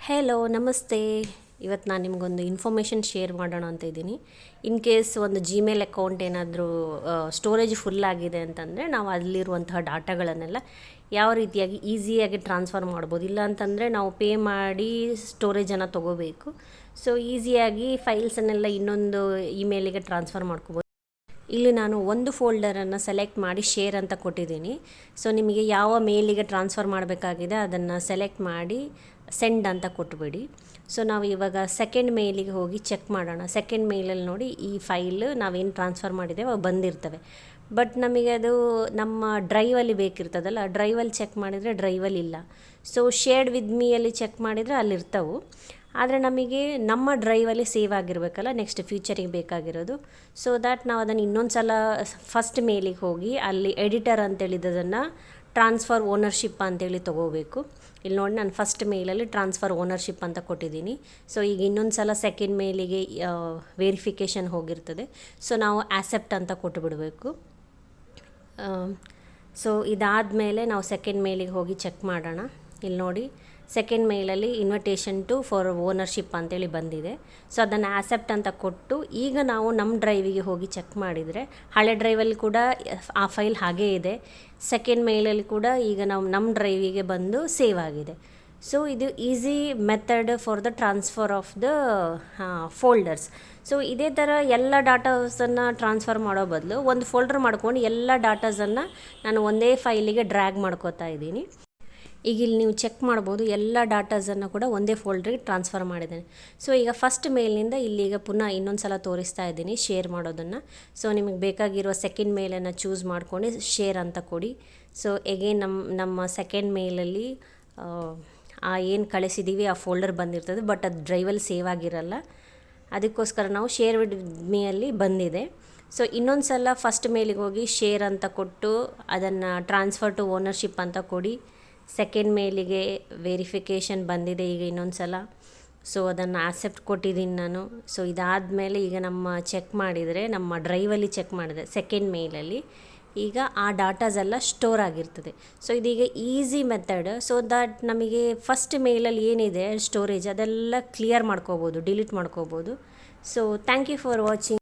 Hello ನಮಸ್ತೆ. ಇವತ್ತು ನಾನು ನಿಮಗೊಂದು ಇನ್ಫಾರ್ಮೇಷನ್ ಶೇರ್ ಮಾಡೋಣ ಅಂತ ಇದ್ದೀನಿ. ಇನ್ ಕೇಸ್ ಒಂದು ಜಿಮೇಲ್ ಅಕೌಂಟ್ ಏನಾದರೂ ಸ್ಟೋರೇಜ್ ಫುಲ್ ಆಗಿದೆ ಅಂತಂದರೆ ನಾವು ಅಲ್ಲಿರುವಂತಹ ಡಾಟಾಗಳನ್ನೆಲ್ಲ ಯಾವ ರೀತಿಯಾಗಿ ಈಸಿಯಾಗಿ ಟ್ರಾನ್ಸ್ಫರ್ ಮಾಡ್ಬೋದು. ಇಲ್ಲ ಅಂತಂದರೆ ನಾವು ಪೇ ಮಾಡಿ ಸ್ಟೋರೇಜನ್ನು ತೊಗೋಬೇಕು. ಸೊ ಈಸಿಯಾಗಿ ಫೈಲ್ಸನ್ನೆಲ್ಲ ಇನ್ನೊಂದು ಇಮೇಲಿಗೆ ಟ್ರಾನ್ಸ್ಫರ್ ಮಾಡ್ಕೋಬೋದು. ಇಲ್ಲಿ ನಾನು ಒಂದು ಫೋಲ್ಡರನ್ನು ಸೆಲೆಕ್ಟ್ ಮಾಡಿ ಶೇರ್ ಅಂತ ಕೊಟ್ಟಿದ್ದೀನಿ. ಸೊ ನಿಮಗೆ ಯಾವ ಮೇಲಿಗೆ ಟ್ರಾನ್ಸ್ಫರ್ ಮಾಡಬೇಕಾಗಿದೆ ಅದನ್ನು ಸೆಲೆಕ್ಟ್ ಮಾಡಿ ಸೆಂಡ್ ಅಂತ ಕೊಟ್ಬಿಡಿ. ಸೊ ನಾವು ಇವಾಗ ಸೆಕೆಂಡ್ ಮೇಲಿಗೆ ಹೋಗಿ ಚೆಕ್ ಮಾಡೋಣ. ಸೆಕೆಂಡ್ ಮೇಲಲ್ಲಿ ನೋಡಿ ಈ ಫೈಲ್ ನಾವೇನು ಟ್ರಾನ್ಸ್ಫರ್ ಮಾಡಿದ್ದೇವೆ ಅವು ಬಂದಿರ್ತವೆ. ಬಟ್ ನಮಗೆ ಅದು ನಮ್ಮ ಡ್ರೈವಲ್ಲಿ ಬೇಕಿರ್ತದಲ್ಲ, ಡ್ರೈವಲ್ಲಿ ಚೆಕ್ ಮಾಡಿದರೆ ಡ್ರೈವಲ್ಲಿ ಇಲ್ಲ. ಸೊ ಶೇರ್ಡ್ ವಿತ್ ಮೀಯಲ್ಲಿ ಚೆಕ್ ಮಾಡಿದರೆ ಅಲ್ಲಿರ್ತವೆ. ಆದರೆ ನಮಗೆ ನಮ್ಮ ಡ್ರೈವಲ್ಲಿ ಸೇವ್ ಆಗಿರಬೇಕಲ್ಲ, ನೆಕ್ಸ್ಟ್ ಫ್ಯೂಚರಿಗೆ ಬೇಕಾಗಿರೋದು. ಸೊ ದ್ಯಾಟ್ ನಾವು ಅದನ್ನು ಇನ್ನೊಂದು ಸಲ ಫಸ್ಟ್ ಮೇಲಿಗೆ ಹೋಗಿ ಅಲ್ಲಿ ಎಡಿಟರ್ ಅಂತೇಳಿದ್ದದನ್ನು ಟ್ರಾನ್ಸ್ಫರ್ ಓನರ್ಶಿಪ್ ಅಂತೇಳಿ ತೊಗೋಬೇಕು. ಇಲ್ಲಿ ನೋಡಿ ನಾನು ಫಸ್ಟ್ ಮೇಲಲ್ಲಿ ಟ್ರಾನ್ಸ್ಫರ್ ಓನರ್ಶಿಪ್ ಅಂತ ಕೊಟ್ಟಿದ್ದೀನಿ. ಸೊ ಈಗ ಇನ್ನೊಂದು ಸಲ ಸೆಕೆಂಡ್ ಮೇಲಿಗೆ ವೆರಿಫಿಕೇಷನ್ ಹೋಗಿರ್ತದೆ. ಸೊ ನಾವು ಆ್ಯಸೆಪ್ಟ್ ಅಂತ ಕೊಟ್ಟುಬಿಡಬೇಕು. ಸೊ ಇದಾದಮೇಲೆ ನಾವು ಸೆಕೆಂಡ್ ಮೇಲಿಗೆ ಹೋಗಿ ಚೆಕ್ ಮಾಡೋಣ. ಇಲ್ಲಿ ನೋಡಿ ಸೆಕೆಂಡ್ ಮೇಲಲ್ಲಿ ಇನ್ವಿಟೇಷನ್ ಟು ಫಾರ್ ಓನರ್ಶಿಪ್ ಅಂತೇಳಿ ಬಂದಿದೆ. ಸೊ ಅದನ್ನು ಆ್ಯಸೆಪ್ಟ್ ಅಂತ ಕೊಟ್ಟು ಈಗ ನಾವು ನಮ್ಮ ಡ್ರೈವಿಗೆ ಹೋಗಿ ಚೆಕ್ ಮಾಡಿದರೆ ಹಳೆ ಡ್ರೈವಲ್ಲಿ ಕೂಡ ಆ ಫೈಲ್ ಹಾಗೇ ಇದೆ. ಸೆಕೆಂಡ್ ಮೇಲಲ್ಲಿ ಕೂಡ ಈಗ ನಾವು ನಮ್ಮ ಡ್ರೈವಿಗೆ ಬಂದು ಸೇವ್ ಆಗಿದೆ. ಸೊ ಇದು easy method for the transfer of the folders. So ಇದೇ ಥರ ಎಲ್ಲ ಡಾಟಾಸನ್ನು ಟ್ರಾನ್ಸ್ಫರ್ ಮಾಡೋ ಬದಲು ಒಂದು ಫೋಲ್ಡರ್ ಮಾಡ್ಕೊಂಡು ಎಲ್ಲ ಡಾಟಾಸನ್ನು ನಾನು ಒಂದೇ ಫೈಲಿಗೆ ಡ್ರ್ಯಾಗ್ ಮಾಡ್ಕೋತಾ ಇದ್ದೀನಿ. ಈಗ ಇಲ್ಲಿ ನೀವು ಚೆಕ್ ಮಾಡ್ಬೋದು, ಎಲ್ಲ ಡಾಟಾಸನ್ನು ಕೂಡ ಒಂದೇ ಫೋಲ್ಡ್ರಿಗೆ ಟ್ರಾನ್ಸ್ಫರ್ ಮಾಡಿದ್ದೇನೆ. ಸೊ ಈಗ ಫಸ್ಟ್ ಮೇಲ್ನಿಂದ ಇಲ್ಲಿಗ ಪುನಃ ಇನ್ನೊಂದು ಸಲ ತೋರಿಸ್ತಾ ಇದ್ದೀನಿ ಶೇರ್ ಮಾಡೋದನ್ನು. ಸೊ ನಿಮಗೆ ಬೇಕಾಗಿರುವ ಸೆಕೆಂಡ್ ಮೇಲನ್ನು ಚೂಸ್ ಮಾಡ್ಕೊಂಡು ಶೇರ್ ಅಂತ ಕೊಡಿ. ಸೊ ಎಗೇನ್ ನಮ್ಮ ಸೆಕೆಂಡ್ ಮೇಲಲ್ಲಿ ಏನು ಕಳಿಸಿದ್ದೀವಿ ಆ ಫೋಲ್ಡರ್ ಬಂದಿರ್ತದೆ, ಬಟ್ ಅದು ಡ್ರೈವಲ್ಲಿ ಸೇವ್ ಆಗಿರಲ್ಲ. ಅದಕ್ಕೋಸ್ಕರ ನಾವು ಶೇರ್ ವಿತ್ ಮೀಯಲ್ಲಿ ಬಂದಿದೆ. ಸೊ ಇನ್ನೊಂದು ಸಲ ಫಸ್ಟ್ ಮೇಲಿಗೆ ಹೋಗಿ ಶೇರ್ ಅಂತ ಕೊಟ್ಟು ಅದನ್ನು ಟ್ರಾನ್ಸ್ಫರ್ ಟು ಓನರ್ಶಿಪ್ ಅಂತ ಕೊಡಿ. ಸೆಕೆಂಡ್ ಮೇಲಿಗೆ ವೆರಿಫಿಕೇಷನ್ ಬಂದಿದೆ ಈಗ ಇನ್ನೊಂದು ಸಲ. ಸೊ ಅದನ್ನು ಆ್ಯಸೆಪ್ಟ್ ಕೊಟ್ಟಿದ್ದೀನಿ ನಾನು. ಸೊ ಇದಾದಮೇಲೆ ಈಗ ನಮ್ಮ ಚೆಕ್ ಮಾಡಿದರೆ ನಮ್ಮ ಡ್ರೈವಲ್ಲಿ ಚೆಕ್ ಮಾಡಿದೆ ಸೆಕೆಂಡ್ ಮೇಲಲ್ಲಿ ಈಗ ಆ ಡಾಟಾಸ್ ಎಲ್ಲ ಸ್ಟೋರ್ ಆಗಿರ್ತದೆ. ಸೊ ಇದೀಗ ಈಸಿ ಮೆಥಡ್. ಸೊ ದಟ್ ನಮಗೆ ಫಸ್ಟ್ ಮೇಲಲ್ಲಿ ಏನಿದೆ ಸ್ಟೋರೇಜ್ ಅದೆಲ್ಲ ಕ್ಲಿಯರ್ ಮಾಡ್ಕೋಬೋದು, ಡಿಲೀಟ್ ಮಾಡ್ಕೋಬೋದು. So thank you for watching.